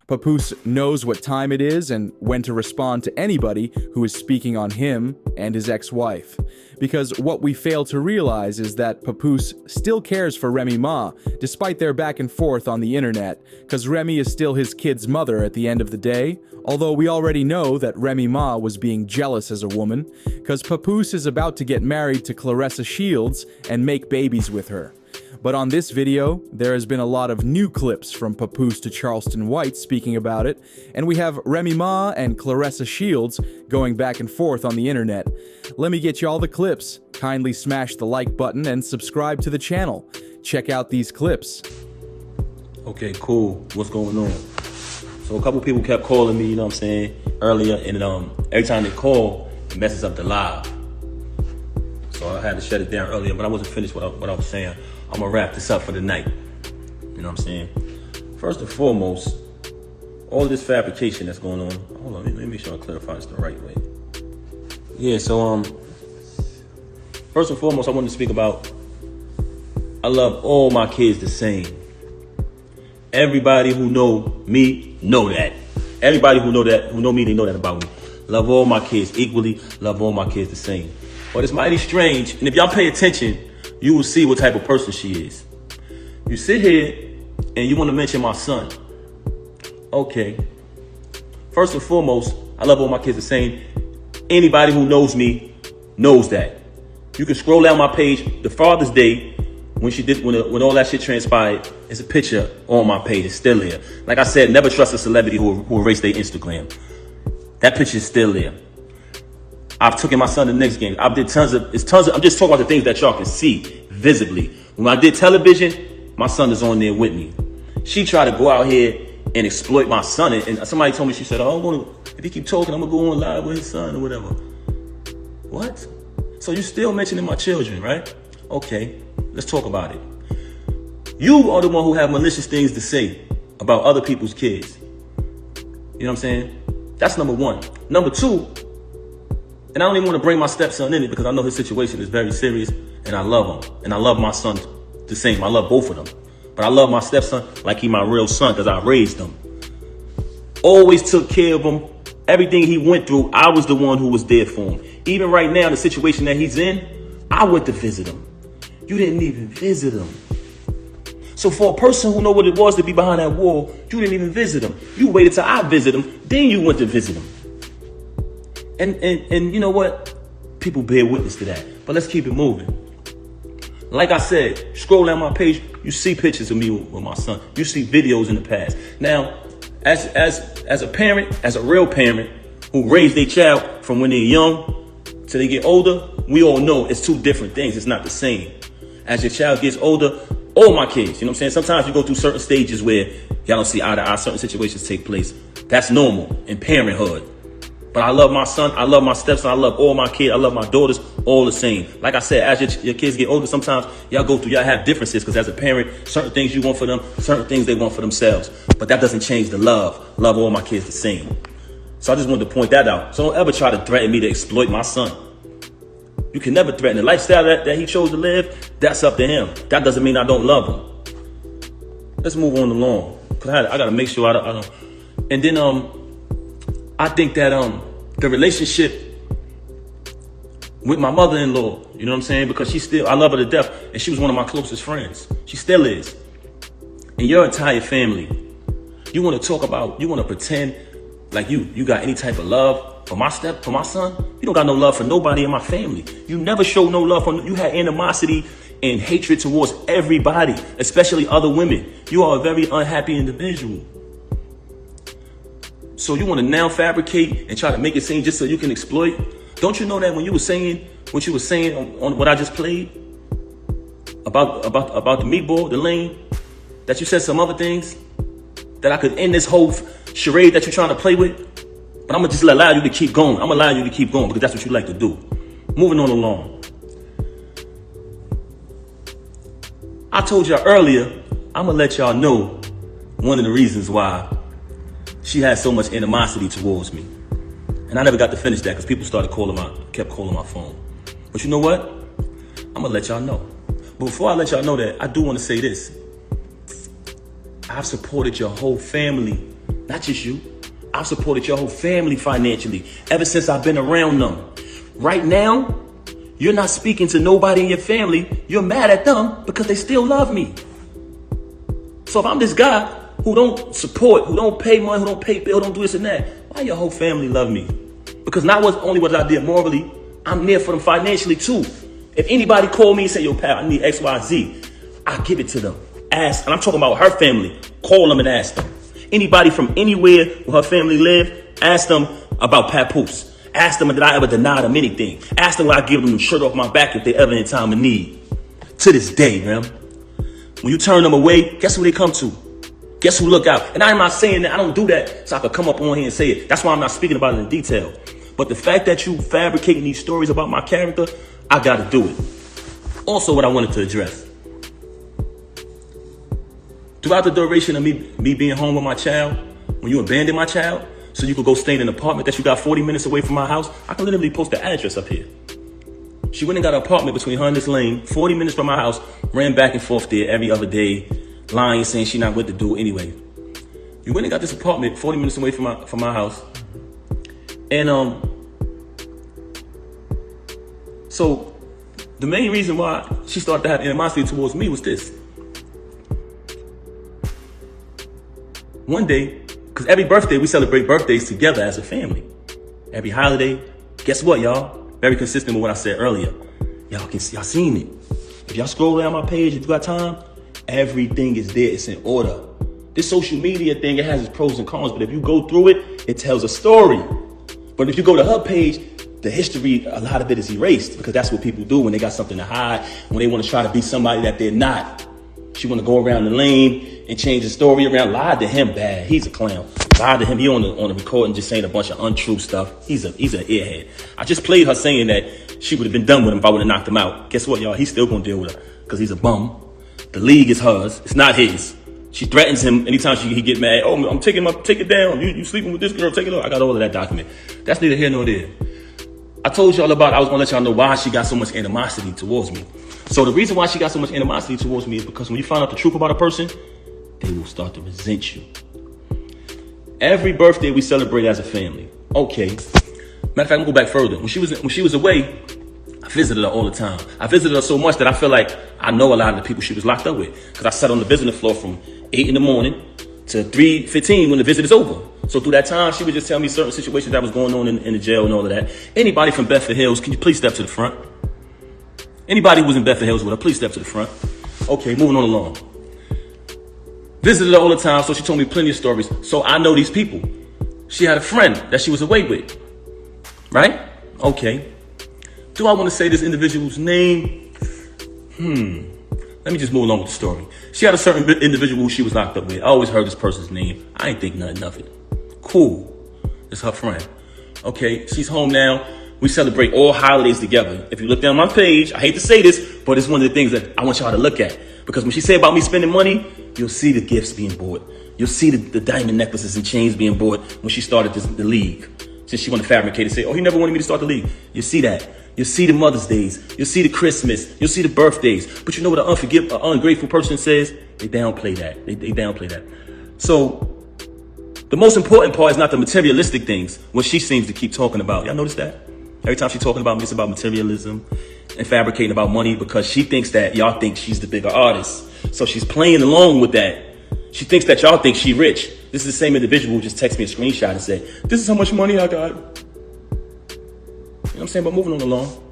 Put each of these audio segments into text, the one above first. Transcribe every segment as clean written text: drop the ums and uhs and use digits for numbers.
Papoose knows what time it is and when to respond to anybody who is speaking on him and his ex-wife. Because what we fail to realize is that Papoose still cares for Remy Ma, despite their back and forth on the internet, because Remy is still his kid's mother at the end of the day, although we already know that Remy Ma was being jealous as a woman, because Papoose is about to get married to Claressa Shields and make babies with her. But on this video, there has been a lot of new clips from Papoose to Charleston White speaking about it, and we have Remy Ma and Claressa Shields going back and forth on the internet. Let me get you all the clips. Kindly smash the like button and subscribe to the channel. Check out these clips. Okay, cool. What's going on? So a couple people kept calling me, you know what I'm saying, earlier, and every time they call, it messes up the live. So I had to shut it down earlier, but I wasn't finished what I was saying. I'm gonna wrap this up for the night. You know what I'm saying? First and foremost, all of this fabrication that's going on. Hold on, let me make sure I clarify this the right way. Yeah, so first and foremost, I wanted to speak about I love all my kids the same. Everybody who know me know that. Everybody who know me, they know that about me. Love all my kids equally, love all my kids the same. But it's mighty strange, and if y'all pay attention, you will see what type of person she is. You sit here and you want to mention my son. Okay. First and foremost, I love all my kids the same. Anybody who knows me knows that. You can scroll down my page, the Father's Day, when all that shit transpired, it's a picture on my page. It's still there. Like I said, never trust a celebrity who erased their Instagram. That picture is still there. I've taken my son to the next game. I did tons of, I'm just talking about the things that y'all can see visibly. When I did television, my son is on there with me. She tried to go out here and exploit my son. And somebody told me, she said, oh, if you keep talking, I'm going to go on live with his son or whatever. What? So you still mentioning my children, right? Okay, let's talk about it. You are the one who have malicious things to say about other people's kids. You know what I'm saying? That's number one. Number two, and I don't even want to bring my stepson in it because I know his situation is very serious and I love him. And I love my son the same. I love both of them. But I love my stepson like he my real son because I raised him. Always took care of him. Everything he went through, I was the one who was there for him. Even right now, the situation that he's in, I went to visit him. You didn't even visit him. So for a person who know what it was to be behind that wall, you didn't even visit him. You waited till I visit him, then you went to visit him. And you know what? People bear witness to that. But let's keep it moving. Like I said, scroll down my page, you see pictures of me with my son. You see videos in the past. Now, as a parent, as a real parent who raised their child from when they're young till they get older, we all know it's two different things. It's not the same. As your child gets older, all my kids, you know what I'm saying? Sometimes you go through certain stages where y'all don't see eye to eye, certain situations take place. That's normal in parenthood. But I love my son, I love my stepson, I love all my kids, I love my daughters, all the same. Like I said, as your kids get older, sometimes y'all have differences because as a parent, certain things you want for them, certain things they want for themselves. But that doesn't change the love. Love all my kids the same. So I just wanted to point that out. So don't ever try to threaten me to exploit my son. You can never threaten the lifestyle that he chose to live. That's up to him. That doesn't mean I don't love him. Let's move on along. Cause I got to make sure I don't. And then I think that the relationship with my mother-in-law, you know what I'm saying? Because I love her to death, and she was one of my closest friends. She still is. And your entire family, you want to pretend like you got any type of love for my son. You don't got no love for nobody in my family. You never showed no love you had animosity and hatred towards everybody, especially other women. You are a very unhappy individual. So you want to now fabricate and try to make it seem just so you can exploit? Don't you know that when you were saying what you were saying on what I just played about the meatball, the lane, that you said some other things that I could end this whole charade that you're trying to play with? But I'm gonna just allow you to keep going. I'm gonna allow you to keep going because that's what you like to do. Moving on along. I told y'all earlier, I'm gonna let y'all know one of the reasons why she had so much animosity towards me. And I never got to finish that because people kept calling my phone. But you know what? I'm gonna let y'all know. But before I let y'all know that, I do want to say this. I've supported your whole family not just you. I've supported your whole family financially ever since I've been around them. Right now, you're not speaking to nobody in your family. You're mad at them because they still love me. So if I'm this guy who don't support, who don't pay money, who don't pay bill, don't do this and that, why your whole family love me? Because not only what I did morally, I'm there for them financially too. If anybody call me and say, yo, pal, I need X, Y, Z, I give it to them. Ask, and I'm talking about her family. Call them and ask them. Anybody from anywhere where her family live, ask them about Papoose. Ask them, did I ever deny them anything? Ask them, would I give them the shirt off my back if they ever in time of need? To this day, man. When you turn them away, guess who they come to? Guess who look out? And I'm not saying that I don't do that so I could come up on here and say it. That's why I'm not speaking about it in detail. But the fact that you fabricating these stories about my character, I got to do it. Also, what I wanted to address. Throughout the duration of me being home with my child, when you abandoned my child, so you could go stay in an apartment that you got 40 minutes away from my house, I can literally post the address up here. She went and got an apartment between her and this lane, 40 minutes from my house, ran back and forth there every other day, lying, saying she not with the dude anyway. You went and got this apartment 40 minutes away from my house. And so the main reason why she started to have animosity towards me was this. One day, because every birthday, we celebrate birthdays together as a family. Every holiday, guess what, y'all? Very consistent with what I said earlier. Y'all seen it. If y'all scroll down my page, if you got time, everything is there. It's in order. This social media thing, it has its pros and cons, but if you go through it, it tells a story. But if you go to her page, the history, a lot of it is erased because that's what people do when they got something to hide, when they want to try to be somebody that they're not. She want to go around the lane and change the story around. Lied to him bad. He's a clown. Lied to him. He on the recording just saying a bunch of untrue stuff. He's an airhead. I just played her saying that she would have been done with him if I would have knocked him out. Guess what, y'all? He's still going to deal with her because he's a bum. The league is hers. It's not his. She threatens him anytime he get mad. Oh, I'm taking it down. You sleeping with this girl? Take it off. I got all of that document. That's neither here nor there. I told y'all about, I was going to let y'all know why she got so much animosity towards me. So the reason why she got so much animosity towards me is because when you find out the truth about a person, they will start to resent you. Every birthday we celebrate as a family. Okay. Matter of fact, I'm gonna go back further. When she was away, I visited her all the time. I visited her so much that I feel like I know a lot of the people she was locked up with. Because I sat on the visiting floor from 8 in the morning to 3:15 when the visit is over. So through that time, she would just tell me certain situations that was going on in the jail and all of that. Anybody from Bedford Hills, can you please step to the front? Anybody who was in Bedford Hills with her, please step to the front. Okay, moving on along. Visited her all the time, so she told me plenty of stories. So I know these people. She had a friend that she was away with. Right? Okay. Do I want to say this individual's name? Let me just move along with the story. She had a certain individual who she was locked up with. I always heard this person's name. I ain't think nothing of it. Cool. It's her friend. Okay, she's home now. We celebrate all holidays together. If you look down my page, I hate to say this, but it's one of the things that I want y'all to look at. Because when she say about me spending money, you'll see the gifts being bought. You'll see the diamond necklaces and chains being bought when she started the league. Since she wanted to fabricate and say, oh, he never wanted me to start the league. You see that. You'll see the Mother's Days. You'll see the Christmas. You'll see the birthdays. But you know what an ungrateful person says? They downplay that. They downplay that. So the most important part is not the materialistic things, what she seems to keep talking about. Y'all notice that? Every time she's talking about me, it's about materialism and fabricating about money because she thinks that y'all think she's the bigger artist. So she's playing along with that. She thinks that y'all think she rich. This is the same individual who just texted me a screenshot and said, this is how much money I got. You know what I'm saying? But moving on along.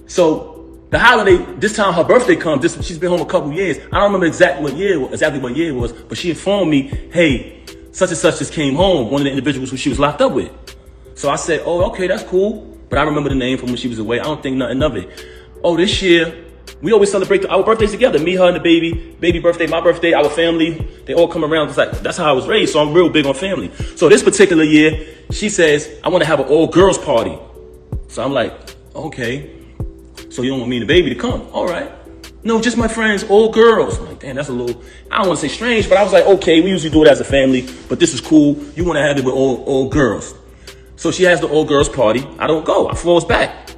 So the holiday, this time her birthday comes. She's been home a couple years. I don't remember exactly what year it was, but she informed me, hey, such and such just came home, one of the individuals who she was locked up with. So I said, oh, okay, that's cool. But I remember the name from when she was away. I don't think nothing of it. Oh, this year, we always celebrate our birthdays together. Me, her, and the baby birthday, my birthday, our family. They all come around. It's like, that's how I was raised. So I'm real big on family. So this particular year, she says, I want to have an all girls party. So I'm like, okay. So you don't want me and the baby to come? All right. No, just my friends, all girls. I'm like, damn, that's a little, I don't want to say strange, but I was like, okay, we usually do it as a family, but this is cool. You want to have it with all girls. So she has the all girls party. I don't go. I falls back.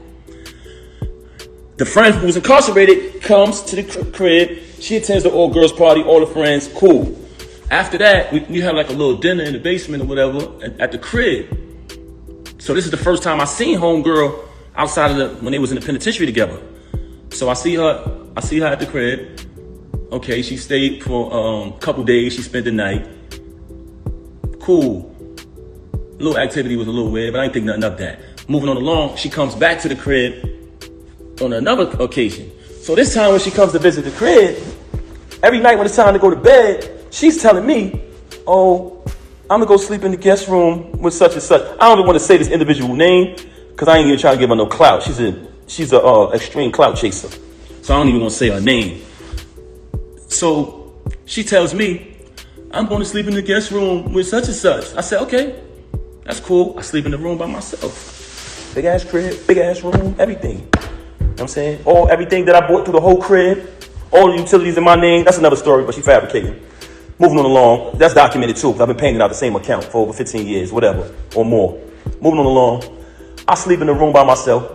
The friend who's incarcerated comes to the crib. She attends the all girls party, all the friends, cool. After that, we had like a little dinner in the basement or whatever at the crib. So this is the first time I seen homegirl outside of when they was in the penitentiary together. So I see her at the crib. Okay, she stayed for a couple days. She spent the night. Cool. A little activity was a little weird, but I didn't think nothing of that. Moving on along, she comes back to the crib on another occasion. So this time when she comes to visit the crib, every night when it's time to go to bed, she's telling me, oh, I'm gonna go sleep in the guest room with such and such. I don't even want to say this individual name because I ain't even trying to give her no clout. She's a extreme clout chaser. So I don't even want to say her name. So she tells me, I'm going to sleep in the guest room with such and such. I said, okay, that's cool. I sleep in the room by myself. Big ass crib, big ass room, everything. You know what I'm saying? Everything that I bought through the whole crib, all the utilities in my name. That's another story, but she fabricated. Moving on along, that's documented too, because I've been paying it out the same account for over 15 years, whatever, or more. Moving on along, I sleep in the room by myself.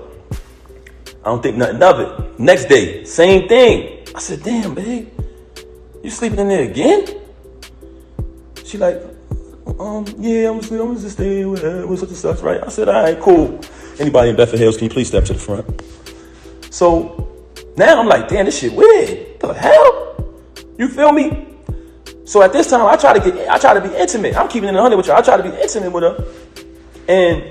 I don't think nothing of it. Next day, same thing. I said, damn, babe, you sleeping in there again? She like, yeah, I'm just staying with such and such, right? I said, all right, cool. Anybody in Bedford Hills, can you please step to the front? So now I'm like, damn, this shit weird. The hell? You feel me? So at this time, I try to be intimate. I'm keeping it 100 with you. I try to be intimate with her. And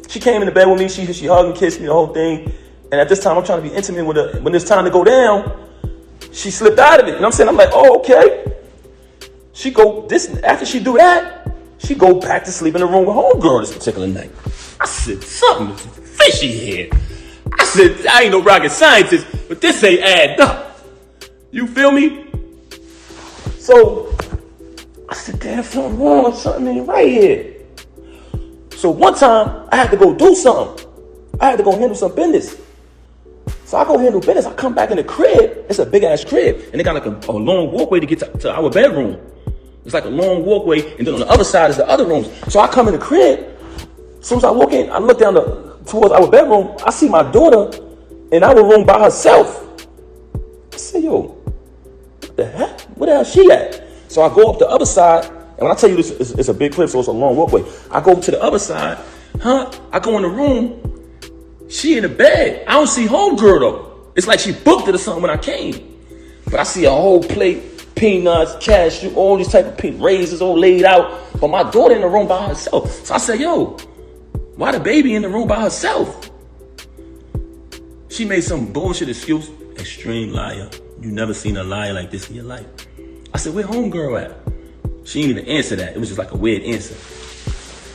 she came into bed with me. She hugged and kissed me, the whole thing. And at this time, I'm trying to be intimate with her. When it's time to go down, she slipped out of it. You know what I'm saying? I'm like, oh, okay. After she do that, she go back to sleep in the room with homegirl this particular night. I said, something is fishy here. I said, I ain't no rocket scientist, but this ain't add up. You feel me? So I said, damn, something wrong, something ain't right here. So one time, I had to go do something. I had to go handle some business. So I go handle business. I come back in the crib. It's a big ass crib. And they got like a long walkway to get to our bedroom. It's like a long walkway. And then on the other side is the other rooms. So I come in the crib. As soon as I walk in, I look down towards our bedroom. I see my daughter in our room by herself. I say, yo, what the heck? Where the hell she at? So I go up the other side. And when I tell you this, it's a big crib, so it's a long walkway. I go to the other side. I go in the room. She in the bed. I don't see homegirl though. It's like she booked it or something when I came. But I see a whole plate, peanuts, cashew, all these type of raisins all laid out. But my daughter in the room by herself. So I said, yo, why the baby in the room by herself? She made some bullshit excuse. Extreme liar. You never seen a liar like this in your life. I said, where homegirl at? She didn't even answer that. It was just like a weird answer.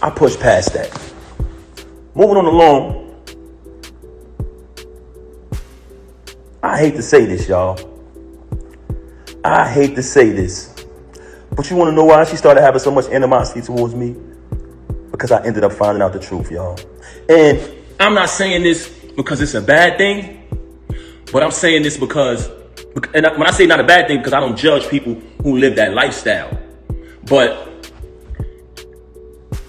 I pushed past that. Moving on along. I hate to say this, y'all. I hate to say this. But you want to know why she started having so much animosity towards me? Because I ended up finding out the truth, y'all. And I'm not saying this because it's a bad thing. But I'm saying this because, and when I say not a bad thing, because I don't judge people who live that lifestyle. But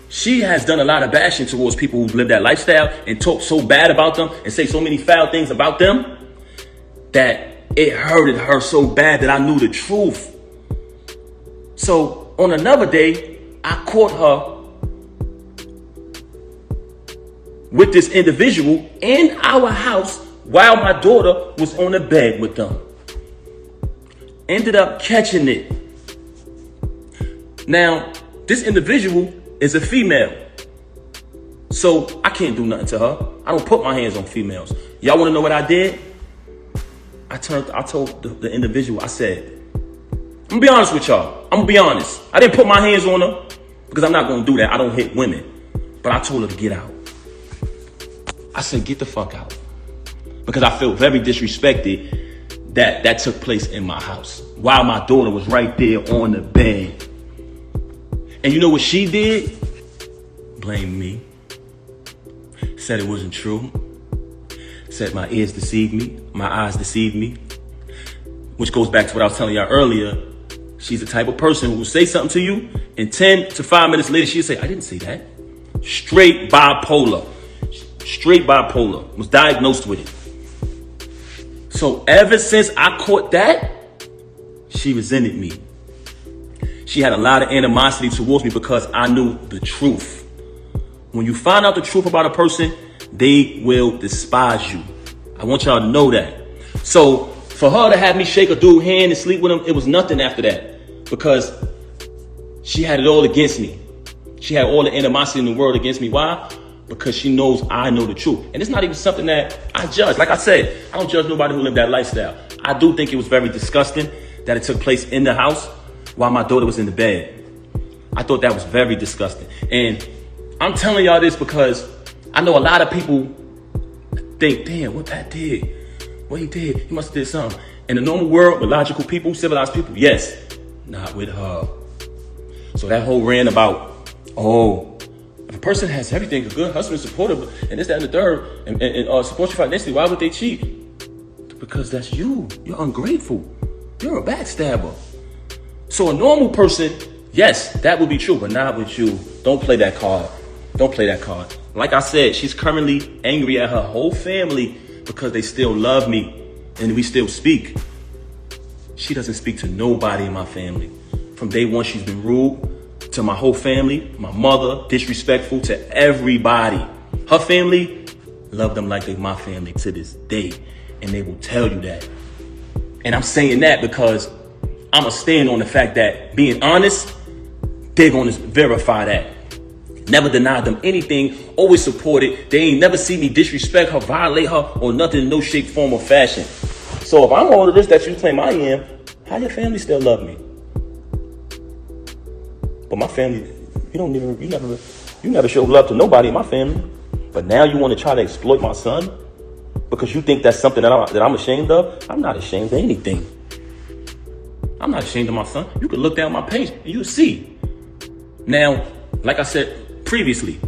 she has done a lot of bashing towards people who live that lifestyle and talk so bad about them and say so many foul things about them that it hurted her so bad that I knew the truth. So on another day, I caught her with this individual in our house while my daughter was on the bed with them. Ended up catching it. Now, this individual is a female. So I can't do nothing to her. I don't put my hands on females. Y'all want to know what I did? I told the individual, I said, I'm gonna be honest with y'all. I'm gonna be honest. I didn't put my hands on her because I'm not gonna do that. I don't hit women. But I told her to get out. I said, get the fuck out. Because I felt very disrespected that took place in my house while my daughter was right there on the bed. And you know what she did? Blamed me. Said it wasn't true. Said my ears deceived me, my eyes deceived me. Which goes back to what I was telling y'all earlier. She's the type of person who will say something to you, and 10 to 5 minutes later, she'll say, I didn't say that. Straight bipolar. Straight bipolar. Was diagnosed with it. So ever since I caught that, she resented me. She had a lot of animosity towards me because I knew the truth. When you find out the truth about a person, they will despise you. I want y'all to know that. So for her to have me shake a dude's hand and sleep with him, it was nothing after that, because she had it all against me. She had all the animosity in the world against me. Why? Because she knows I know the truth. And it's not even something that I judge. Like I said, I don't judge nobody who lived that lifestyle. I do think it was very disgusting that it took place in the house while my daughter was in the bed. I thought that was very disgusting. And I'm telling y'all this because I know a lot of people think, damn, what Pat did, what he did, he must have did something. In the normal world, with logical people, civilized people, yes, not with her. So that whole rant about, oh, if a person has everything, a good husband, supportive, and this, that, and the third, and support you financially, why would they cheat? Because that's you. You're ungrateful. You're a backstabber. So a normal person, yes, that would be true, but not with you. Don't play that card. Don't play that card. Like I said, she's currently angry at her whole family because they still love me and we still speak. She doesn't speak to nobody in my family. From day one, she's been rude to my whole family, my mother, disrespectful to everybody. Her family, love them like they my family to this day. And they will tell you that. And I'm saying that because I'm going to stand on the fact that being honest, they're going to verify that. Never denied them anything, always supported. They ain't never see me disrespect her, violate her, or nothing in no shape, form, or fashion. So if I'm all of this that you claim I am, how your family still love me? But my family, you never show love to nobody in my family. But now you want to try to exploit my son because you think that's something that I'm ashamed of? I'm not ashamed of anything. I'm not ashamed of my son. You can look down my page and you'll see. Now, like I said previously,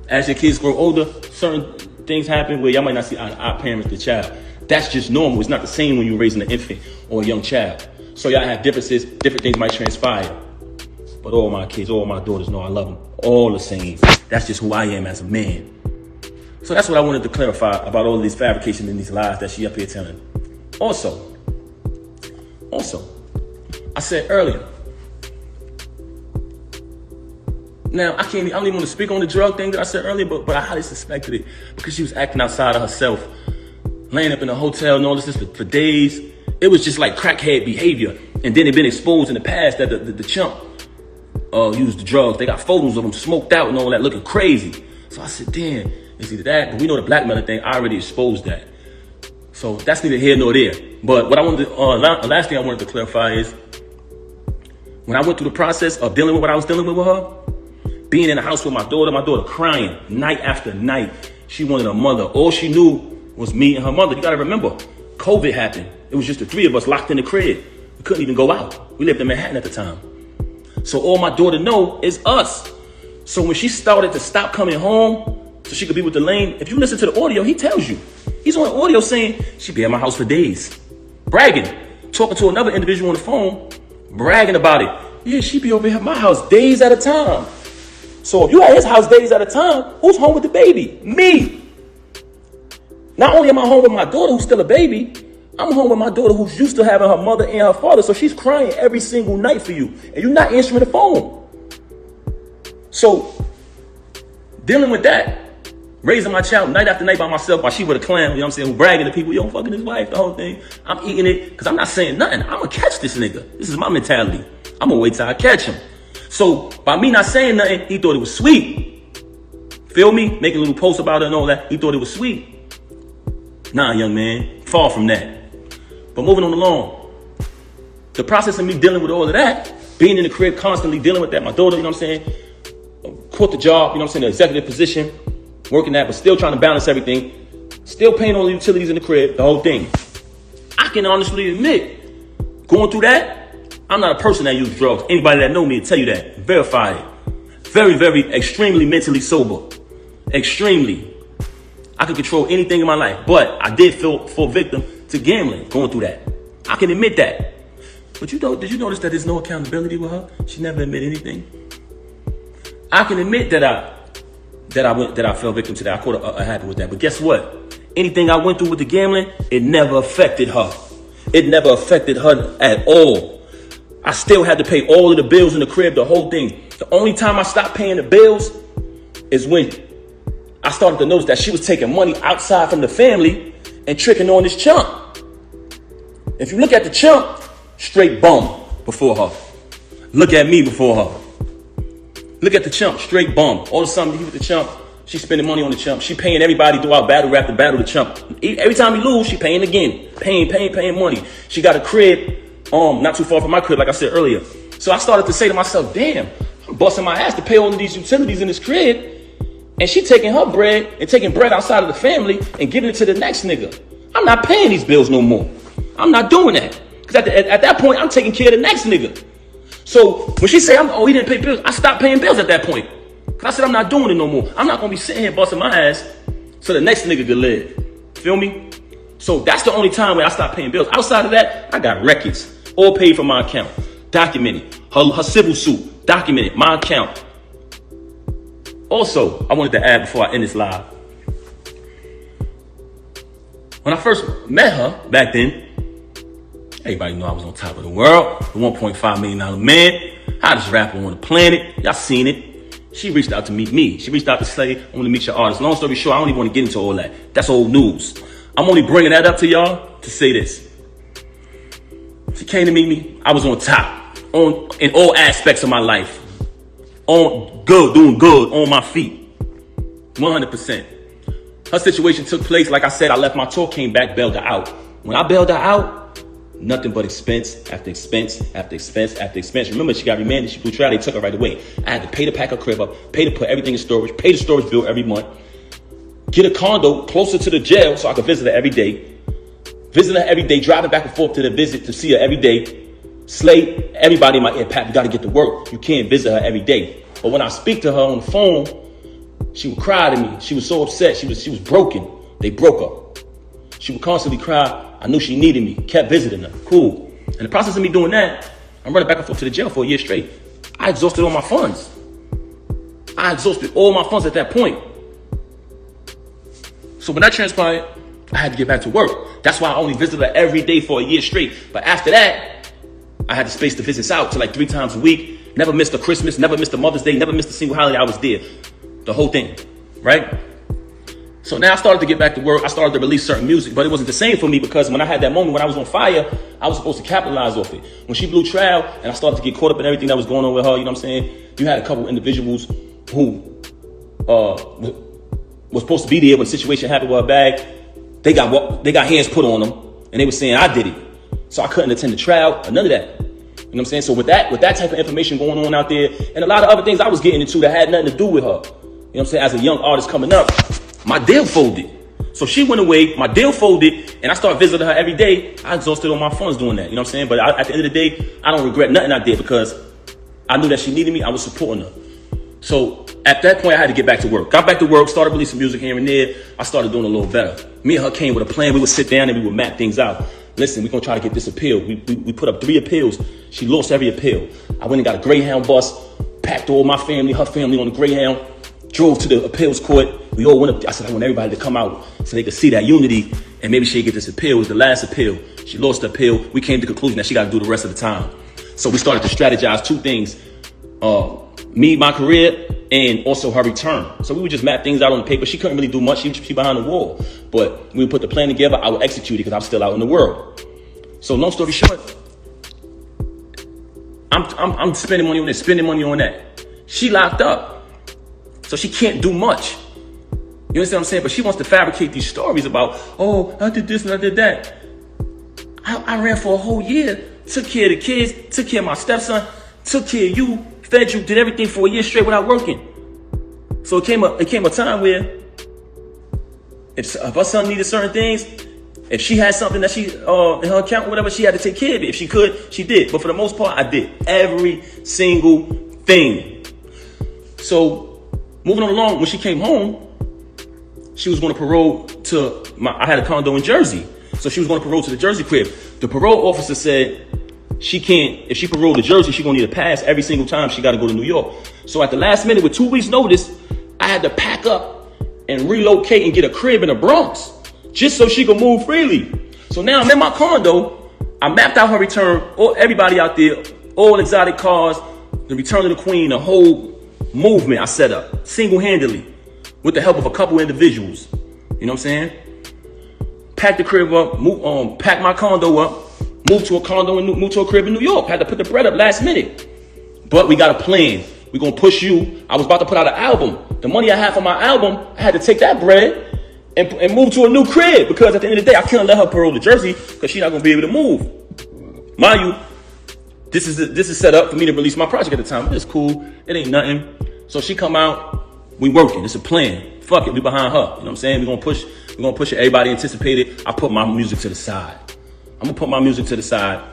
as your kids grow older, certain things happen where y'all might not see our parents, the child. That's just normal. It's not the same when you're raising an infant or a young child. So y'all have differences. Different things might transpire. But all my kids, all my daughters know I love them all the same. That's just who I am as a man. So that's what I wanted to clarify about all of these fabrications and these lies that she up here telling. Also, I said earlier, now, I don't even want to speak on the drug thing that I said earlier, but I highly suspected it because she was acting outside of herself, laying up in a hotel and all this for days. It was just like crackhead behavior. And then it been exposed in the past that the chump used the drugs. They got photos of him smoked out and all that, looking crazy. So I said, damn, it's either that, but we know the blackmailing thing, I already exposed that. So that's neither here nor there. But what I wanted to, the last thing I wanted to clarify is, when I went through the process of dealing with what I was dealing with her, being in the house with my daughter crying night after night. She wanted a mother. All she knew was me and her mother. You gotta remember, COVID happened. It was just the three of us locked in the crib. We couldn't even go out. We lived in Manhattan at the time. So all my daughter know is us. So when she started to stop coming home so she could be with the lame, if you listen to the audio, he tells you. He's on the audio saying she'd be at my house for days. Bragging. Talking to another individual on the phone. Bragging about it. Yeah, she'd be over here at my house days at a time. So if you at his house days at a time, who's home with the baby? Me. Not only am I home with my daughter who's still a baby, I'm home with my daughter who's used to having her mother and her father. So she's crying every single night for you. And you're not answering the phone. So dealing with that, raising my child night after night by myself while she with a clown, you know what I'm saying, who bragging to people, yo, fucking his wife, the whole thing. I'm eating it because I'm not saying nothing. I'm going to catch this nigga. This is my mentality. I'm going to wait till I catch him. So by me not saying nothing, he thought it was sweet. Feel me? Making little posts about it and all that. He thought it was sweet. Nah, young man, far from that. But moving on along, the process of me dealing with all of that, being in the crib, constantly dealing with that, my daughter, you know what I'm saying, quit the job, you know what I'm saying, the executive position, working that, but still trying to balance everything, still paying all the utilities in the crib, the whole thing. I can honestly admit, going through that, I'm not a person that uses drugs. Anybody that know me will tell you that. Verify it. Very, very, extremely mentally sober. Extremely. I could control anything in my life, but I did fall victim to gambling, going through that. I can admit that. But did you notice that there's no accountability with her? She never admitted anything. I can admit that I fell victim to that. I caught a habit with that. But guess what? Anything I went through with the gambling, it never affected her. It never affected her at all. I still had to pay all of the bills in the crib, the whole thing. The only time I stopped paying the bills is when I started to notice that she was taking money outside from the family and tricking on this chump. If you look at the chump, straight bum before her. Look at me before her. Look at the chump, straight bum. All of a sudden, he with the chump. She's spending money on the chump. She paying everybody throughout battle after battle the chump. Every time he lose, she paying again. Paying money. She got a crib, not too far from my crib, like I said earlier. So I started to say to myself, damn, I'm busting my ass to pay all of these utilities in this crib. And she taking her bread and taking bread outside of the family and giving it to the next nigga. I'm not paying these bills no more. I'm not doing that. Because at that point, I'm taking care of the next nigga. So when she say, he didn't pay bills, I stopped paying bills at that point. Because I said, I'm not doing it no more. I'm not going to be sitting here busting my ass so the next nigga could live. Feel me? So that's the only time where I stopped paying bills. Outside of that, I got records. All paid from my account. Documented. Her civil suit. Documented. My account. Also, I wanted to add before I end this live. When I first met her back then, everybody knew I was on top of the world. The $1.5 million man. Hottest rapper on the planet. Y'all seen it. She reached out to meet me. She reached out to say, I want to meet your artist. Long story short, I don't even want to get into all that. That's old news. I'm only bringing that up to y'all to say this. She came to meet me. I was on top. In all aspects of my life. Doing good, on my feet. 100%. Her situation took place, like I said, I left my tour, came back, bailed her out. When I bailed her out, nothing but expense after expense after expense after expense. Remember, she got remanded, she blew trial, they took her right away. I had to pay to pack her crib up, pay to put everything in storage, pay the storage bill every month, get a condo closer to the jail so I could visit her every day. Visit her every day, driving back and forth to the visit to see her every day. Slay everybody in my ear, Pat, you gotta get to work. You can't visit her every day. But when I speak to her on the phone, she would cry to me. She was so upset. She was broken. They broke her. She would constantly cry. I knew she needed me. Kept visiting her. Cool. In the process of me doing that, I'm running back and forth to the jail for a year straight. I exhausted all my funds. I exhausted all my funds at that point. So when that transpired, I had to get back to work. That's why I only visited her every day for a year straight. But after that, I had the space to visit out to like 3 times a week. Never missed a Christmas, never missed a Mother's Day, never missed a single holiday. I was there. The whole thing, right? So now I started to get back to work. I started to release certain music, but it wasn't the same for me because when I had that moment when I was on fire, I was supposed to capitalize off it. When she blew trial and I started to get caught up in everything that was going on with her, you know what I'm saying? You had a couple individuals who was supposed to be there when the situation happened with her bag. They got hands put on them and they were saying I did it. So I couldn't attend the trial or none of that. You know what I'm saying? So with that type of information going on out there and a lot of other things I was getting into that had nothing to do with her. You know what I'm saying? As a young artist coming up, my deal folded. So she went away, my deal folded, and I started visiting her every day. I exhausted all my funds doing that. You know what I'm saying? But at the end of the day, I don't regret nothing I did because I knew that she needed me. I was supporting her. So at that point, I had to get back to work. Got back to work, started releasing music here and there. I started doing a little better. Me and her came with a plan. We would sit down and we would map things out. Listen, we're going to try to get this appeal. We put up 3 appeals. She lost every appeal. I went and got a Greyhound bus, packed all my family, her family on the Greyhound, drove to the appeals court. We all went up. I said, I want everybody to come out so they could see that unity and maybe she'd get this appeal. It was the last appeal. She lost the appeal. We came to the conclusion that she got to do the rest of the time. So we started to strategize 2 things. Me, my career, and also her return. So we would just map things out on the paper. She couldn't really do much. She behind the wall. But when we put the plan together, I would execute it because I'm still out in the world. So long story short, I'm spending money on this, spending money on that. She locked up. So she can't do much. You understand what I'm saying? But she wants to fabricate these stories about, oh, I did this and I did that. I ran for a whole year, took care of the kids, took care of my stepson, took care of you, fed you, did everything for a year straight without working. So it came a time where if her son needed certain things, if she had something that she in her account or whatever, she had to take care of it. If she could, she did. But for the most part, I did every single thing. So moving on along, when she came home, she was going to parole to I had a condo in Jersey. So she was going to parole to the Jersey crib. The parole officer said she can't, if she paroled to Jersey, she's going to need a pass every single time she got to go to New York. So at the last minute, with 2 weeks notice, I had to pack up and relocate and get a crib in the Bronx just so she could move freely. So now I'm in my condo. I mapped out her return, or everybody out there, all exotic cars, the Return of the Queen, the whole movement I set up single-handedly with the help of a couple individuals. You know what I'm saying? Pack the crib up, pack my condo up, move to a crib in New York. Had to put the bread up last minute. But we got a plan. We're going to push you. I was about to put out an album. The money I had for my album, I had to take that bread and move to a new crib, because at the end of the day, I couldn't let her parole to Jersey because she's not going to be able to move. Mind you, this is set up for me to release my project at the time. It's cool. It ain't nothing. So she come out. We working. It's a plan. Fuck it. We behind her. You know what I'm saying? We're going to push it. Everybody anticipated. I put my music to the side. I'm going to put my music to the side.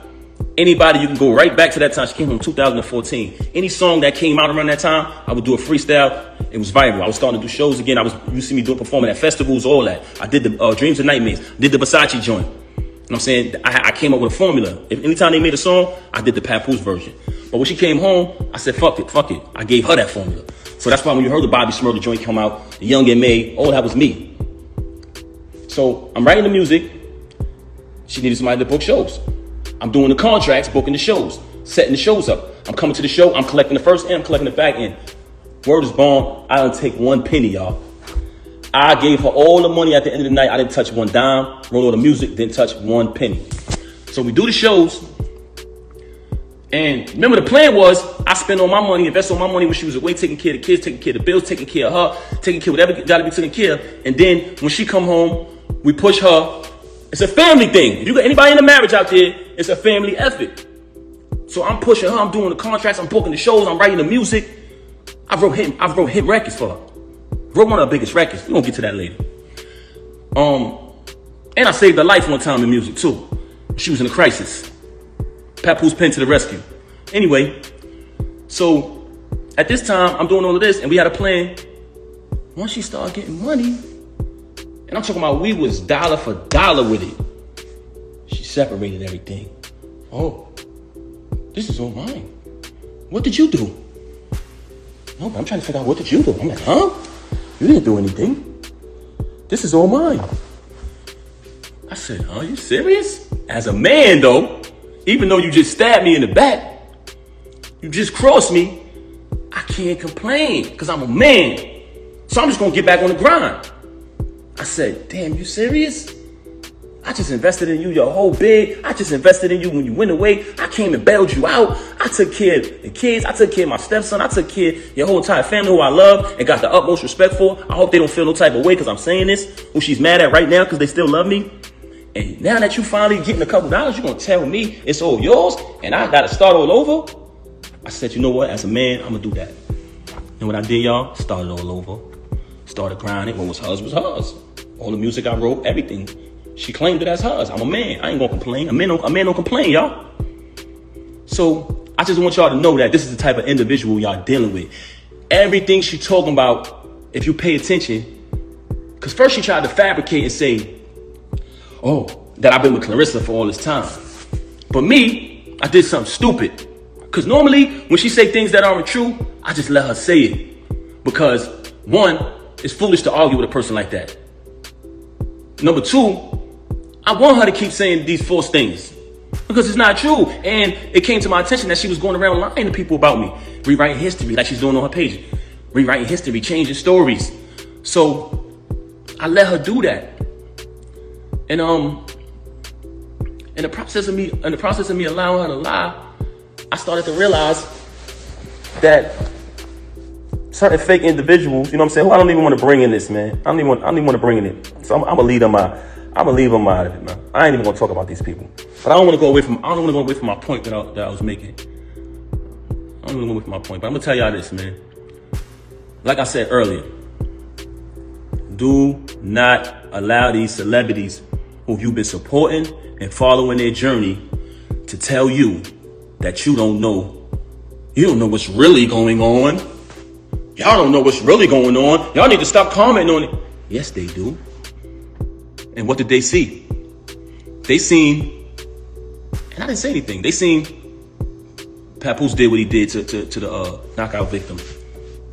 Anybody, you can go right back to that time. She came from 2014. Any song that came out around that time, I would do a freestyle. It was viral. I was starting to do shows again. You see me performing at festivals, all that. I did the Dreams and Nightmares. Did the Versace joint. You know what I'm saying? I came up with a formula. Anytime they made a song, I did the Papoose version. But when she came home, I said, fuck it. I gave her that formula. So that's why when you heard the Bobby Smurder joint come out, the Young and May, all that was me. So I'm writing the music. She needed somebody to book shows. I'm doing the contracts, booking the shows, setting the shows up. I'm coming to the show. I'm collecting the first end. I'm collecting the back end. Word is born. I didn't take one penny, y'all. I gave her all the money at the end of the night. I didn't touch one dime. Wrote all the music. Didn't touch one penny. So we do the shows. And remember, the plan was I spend all my money, invest all my money when she was away, taking care of the kids, taking care of the bills, taking care of her, taking care of whatever got to be taken care of. And then when she come home, we push her. It's a family thing. If you got anybody in a marriage out there, it's a family effort. So I'm pushing her. I'm doing the contracts. I'm booking the shows. I'm writing the music. I wrote hit records for her. Wrote one of her biggest records. We're gonna get to that later. And I saved her life one time in music too. She was in a crisis. Papoose pen to the rescue. Anyway, so at this time, I'm doing all of this, and we had a plan. Once she started getting money, and I'm talking about we was dollar for dollar with it, she separated everything. Oh, this is all mine. What did you do? No, but I'm trying to figure out, what did you do? I'm like, huh? You didn't do anything. This is all mine. I said, are you serious? As a man, though, even though you just stabbed me in the back, you just crossed me, I can't complain because I'm a man. So I'm just going to get back on the grind. I said, damn, you serious? I just invested in you your whole big. I just invested in you when you went away. I came and bailed you out. I took care of the kids. I took care of my stepson. I took care of your whole entire family who I love and got the utmost respect for. I hope they don't feel no type of way because I'm saying this, who she's mad at right now because they still love me. And now that you finally getting a couple dollars, you're going to tell me it's all yours and I got to start all over? I said, you know what? As a man, I'm going to do that. And what I did, y'all, started all over. Started grinding. What was hers was hers. All the music I wrote, everything. She claimed it as hers. I'm a man. I ain't going to complain. A man don't complain, y'all. So I just want y'all to know that this is the type of individual y'all dealing with. Everything she talking about, if you pay attention, because first she tried to fabricate and say, oh, that I've been with Claressa for all this time. But me, I did something stupid. Because normally, when she say things that aren't true, I just let her say it. Because, one, it's foolish to argue with a person like that. Number two, I want her to keep saying these false things. Because it's not true. And it came to my attention that she was going around lying to people about me. Rewriting history, like she's doing on her page. Rewriting history, changing stories. So, I let her do that. And in the process of me allowing her to lie, I started to realize that certain fake individuals, you know what I'm saying, who I don't even want to bring in this, man. I don't even want to bring in it. So I'm gonna leave them out of it, man. I ain't even gonna talk about these people. But I don't want to go away from my point that I was making. I don't want to go away from my point. But I'm gonna tell y'all this, man. Like I said earlier, do not allow these celebrities who you've been supporting and following their journey to tell you that you don't know what's really going on. Y'all don't know what's really going on. Y'all need to stop commenting on it. Yes, they do. And what did they see? They seen, and I didn't say anything. They seen Papoose did what he did to the knockout victim.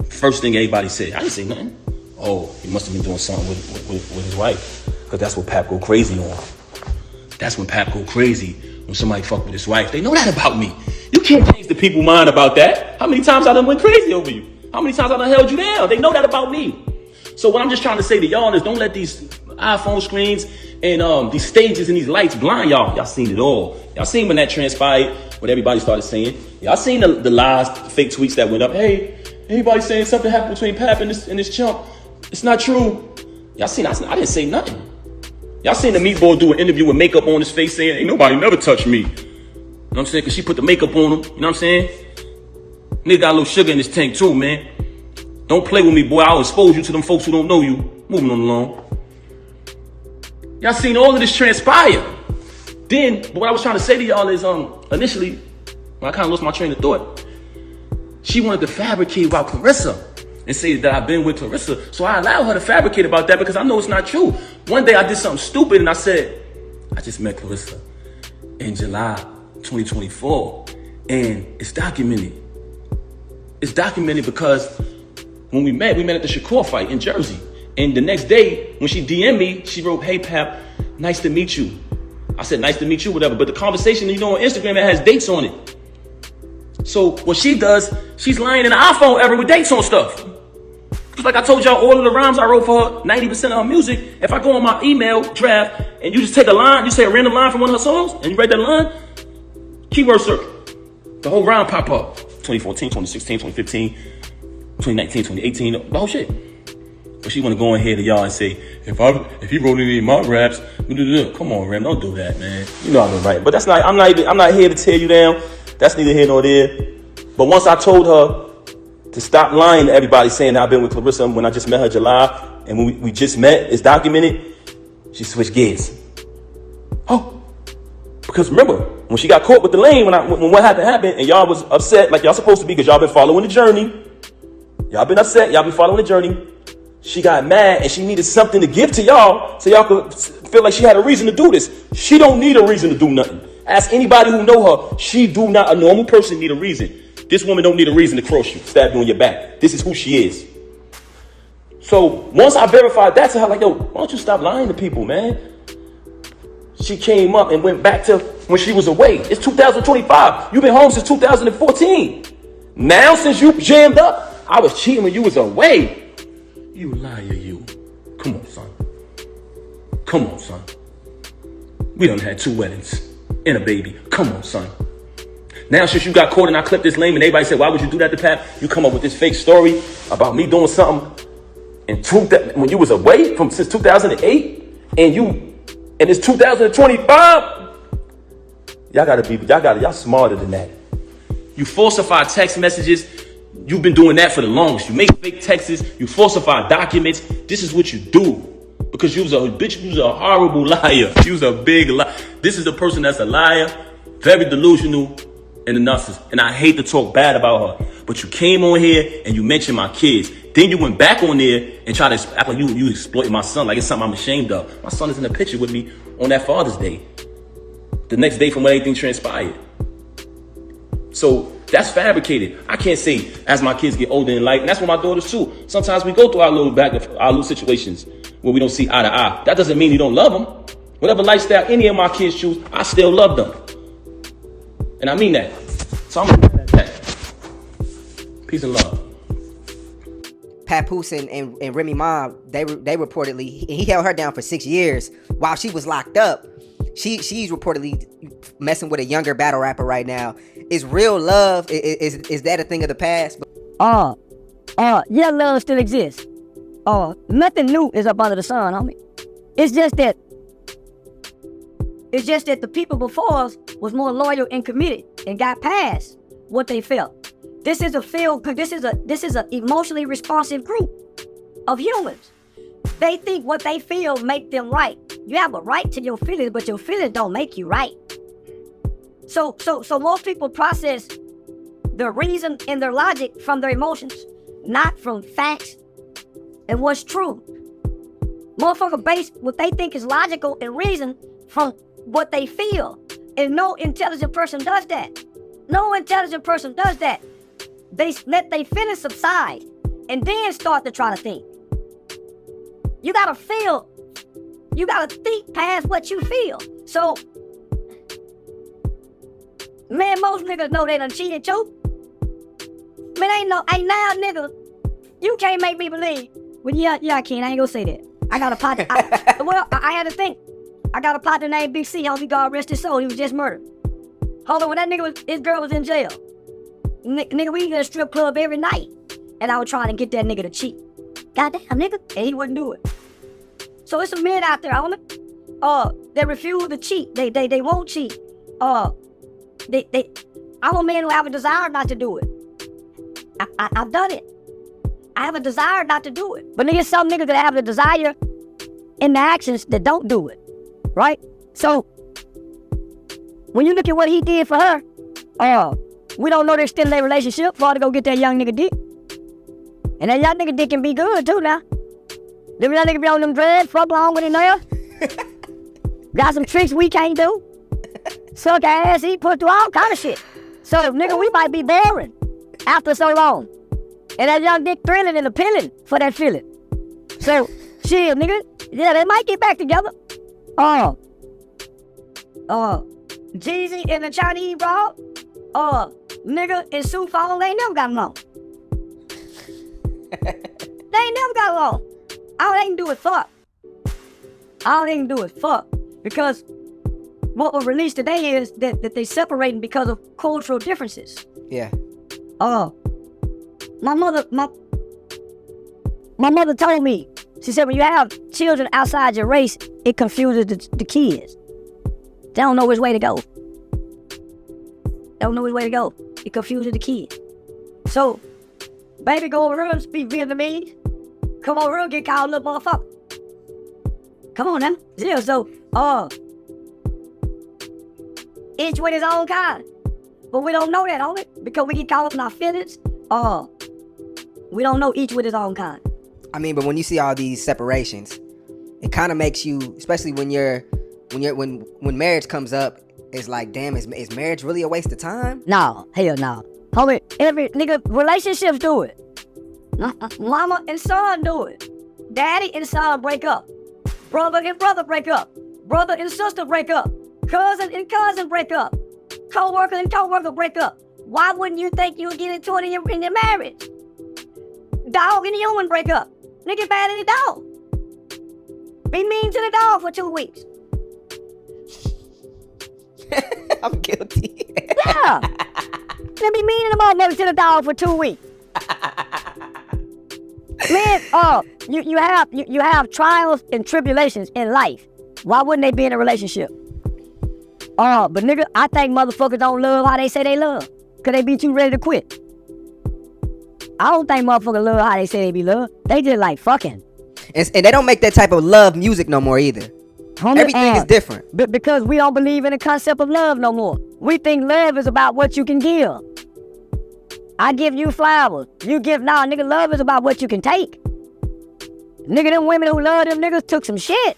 First thing everybody said, I didn't say nothing. Oh, he must have been doing something with his wife. Because that's what Pap go crazy on. That's when Pap go crazy, when somebody fuck with his wife. They know that about me. You can't change the people's mind about that. How many times I done went crazy over you? How many times I done held you down? They know that about me. So what I'm just trying to say to y'all is don't let these iPhone screens and these stages and these lights blind y'all. Y'all seen it all. Y'all seen when that transpired, when everybody started saying. Y'all seen the lies, the fake tweets that went up. Hey, anybody saying something happened between Pap and this chump. It's not true. Y'all seen, I didn't say nothing. Y'all seen the meatball do an interview with makeup on his face saying, ain't nobody never touched me. You know what I'm saying? Because she put the makeup on him. You know what I'm saying? Nigga got a little sugar in his tank too, man. Don't play with me, boy. I'll expose you to them folks who don't know you. Moving on along. Y'all seen all of this transpire. Then, what I was trying to say to y'all is, initially, when I kind of lost my train of thought, she wanted to fabricate about Claressa and say that I've been with Claressa. So I allowed her to fabricate about that because I know it's not true. One day I did something stupid and I said, I just met Claressa in July 2024. And it's documented. It's documented because when we met at the Shakur fight in Jersey. And the next day, when she DM'd me, she wrote, hey, Pap, nice to meet you. I said, nice to meet you, whatever. But the conversation, on Instagram, it has dates on it. So what she does, she's lying in the iPhone ever with dates on stuff. Just like I told y'all, all of the rhymes I wrote for her, 90% of her music, if I go on my email draft and you just take a line, you say a random line from one of her songs, and you write that line, keyword search, the whole rhyme pop up. 2014, 2016, 2015, 2019, 2018, the whole shit. But she want to go in here to y'all and say, if he wrote any of my raps, come on, Rem, don't do that, man. You know I've been writing. But that's not, I'm not here to tear you down. That's neither here nor there. But once I told her to stop lying to everybody saying that I've been with Claressa when I just met her July, and when we just met, it's documented, she switched gears. Oh, because remember, when she got caught with the lane, when what happened, and y'all was upset like y'all supposed to be because y'all been following the journey. Y'all been upset, y'all been following the journey. She got mad and she needed something to give to y'all so y'all could feel like she had a reason to do this. She don't need a reason to do nothing. Ask anybody who know her. She do not, a normal person need a reason. This woman don't need a reason to cross you, stab you in your back. This is who she is. So once I verified that to her, like, yo, why don't you stop lying to people, man? She came up and went back to when she was away. It's 2025. You've been home since 2014. Now, since you jammed up, I was cheating when you was away. You liar, you. Come on, son. Come on, son. We done had 2 weddings and a baby. Come on, son. Now, since you got caught and I clipped this lame and everybody said, why would you do that to Pap? You come up with this fake story about me doing something when you was away since 2008 and it's 2025. Y'all smarter than that. You falsify text messages. You've been doing that for the longest. You make fake texts. You falsify documents. This is what you do. Because you was a bitch. You was a horrible liar. You was a big liar. This is a person that's a liar, very delusional, and a narcissist. And I hate to talk bad about her. But you came on here and you mentioned my kids. Then you went back on there and tried to act like you exploited my son like it's something I'm ashamed of. My son is in a picture with me on that Father's Day. The next day from when everything transpired. So that's fabricated. I can't say as my kids get older in life, and that's what my daughters too. Sometimes we go through our little situations where we don't see eye to eye. That doesn't mean you don't love them. Whatever lifestyle any of my kids choose, I still love them. And I mean that. So I'm gonna that. Peace and love. Papoose and Remy mom, they reportedly, he held her down for 6 years while she was locked up. She's reportedly messing with a younger battle rapper right now. Is real love, is that a thing of the past? Yeah, love still exists. Nothing new is up under the sun, homie. It's just that the people before us was more loyal and committed and got past what they felt. This is a emotionally responsive group of humans. They think what they feel make them right. You have a right to your feelings, but your feelings don't make you right. So most people process their reason and their logic from their emotions, not from facts and what's true. Motherfucker base what they think is logical and reason from what they feel. And no intelligent person does that. No intelligent person does that. They let their feelings subside and then start to try to think. You gotta feel. You gotta think past what you feel. So Man, most niggas know they done cheated too. Man, ain't now, nigga, you can't make me believe. Well, yeah, I can. I ain't gonna say that. I got a partner. I had to think. I got a partner named Big C. Hope he God rest his soul. He was just murdered. Hold on, when that nigga his girl was in jail. Nigga, we in a strip club every night. And I was trying to get that nigga to cheat. Goddamn, nigga. And he wouldn't do it. So it's some men out there, homie. They refuse to cheat. They won't cheat. I'm a man who have a desire not to do it. I've done it. I have a desire not to do it. But niggas, some niggas that have the desire in the actions that don't do it. Right? So, when you look at what he did for her, we don't know they're still in a relationship for her to go get that young nigga dick. And that young nigga dick can be good too now. Them young nigga be on them dreads, fuck long with it now. Got some tricks we can't do. Suck ass, eat, put through all kind of shit. So, nigga, we might be boring after so long. And that young dick thrilling and appealing for that feeling. So, shit, nigga, yeah, they might get back together. Jeezy and the Chinese bro, nigga and Sue Phone, they ain't never got along. They ain't never got along. All they can do is fuck. All they can do is fuck. Because what was released today is that they separating because of cultural differences. Yeah. My mother told me, she said, when you have children outside your race, it confuses the kids. They don't know which way to go. They don't know which way to go. It confuses the kids. So, baby, go over here and speak Vietnamese. Come over here and get called little motherfucker. Come on now. Yeah, so, each with his own kind. But we don't know that, homie, because we get caught up in our feelings. We don't know each with his own kind. I mean, but when you see all these separations, it kind of makes you, especially when marriage comes up, it's like, damn, is marriage really a waste of time? No, hell no. Homie, every nigga, relationships do it. Mama and son do it. Daddy and son break up. Brother and brother break up. Brother and sister break up. Cousin and cousin break up. Co-worker and co-worker break up. Why wouldn't you think you'll get into it in your marriage? Dog and human break up. Nigga bad at the dog. Be mean to the dog for 2 weeks. I'm guilty. Yeah. Then be mean to the motherfucker to the dog for 2 weeks. Man, you have trials and tribulations in life. Why wouldn't they be in a relationship? But nigga, I think motherfuckers don't love how they say they love. Cause they be too ready to quit. I don't think motherfuckers love how they say they be loved. They just like fucking. And they don't make that type of love music no more either. Everything is different. Because we don't believe in the concept of love no more. We think love is about what you can give. I give you flowers. You give, nigga, love is about what you can take. Nigga, them women who love them niggas took some shit.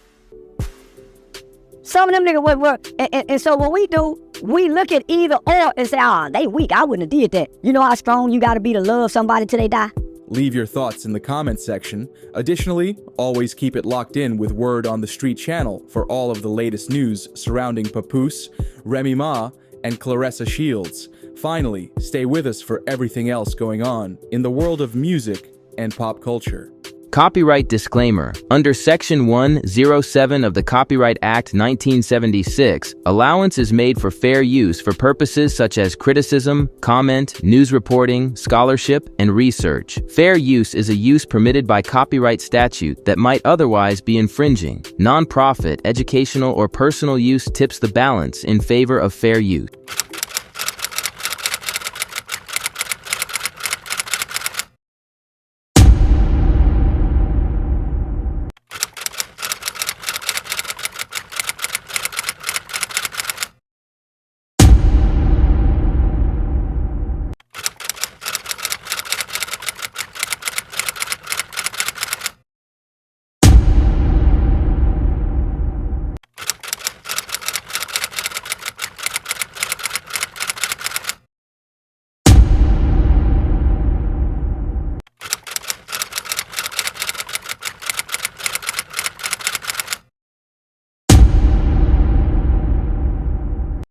Some of them niggas were and so what we do, we look at either or and say, they weak. I wouldn't have did that. You know how strong you gotta be to love somebody till they die? Leave your thoughts in the comments section. Additionally, always keep it locked in with Word on the Street channel for all of the latest news surrounding Papoose, Remy Ma, and Claressa Shields. Finally, stay with us for everything else going on in the world of music and pop culture. Copyright disclaimer. Under Section 107 of the Copyright Act 1976, allowance is made for fair use for purposes such as criticism, comment, news reporting, scholarship, and research. Fair use is a use permitted by copyright statute that might otherwise be infringing. Non-profit, educational, or personal use tips the balance in favor of fair use.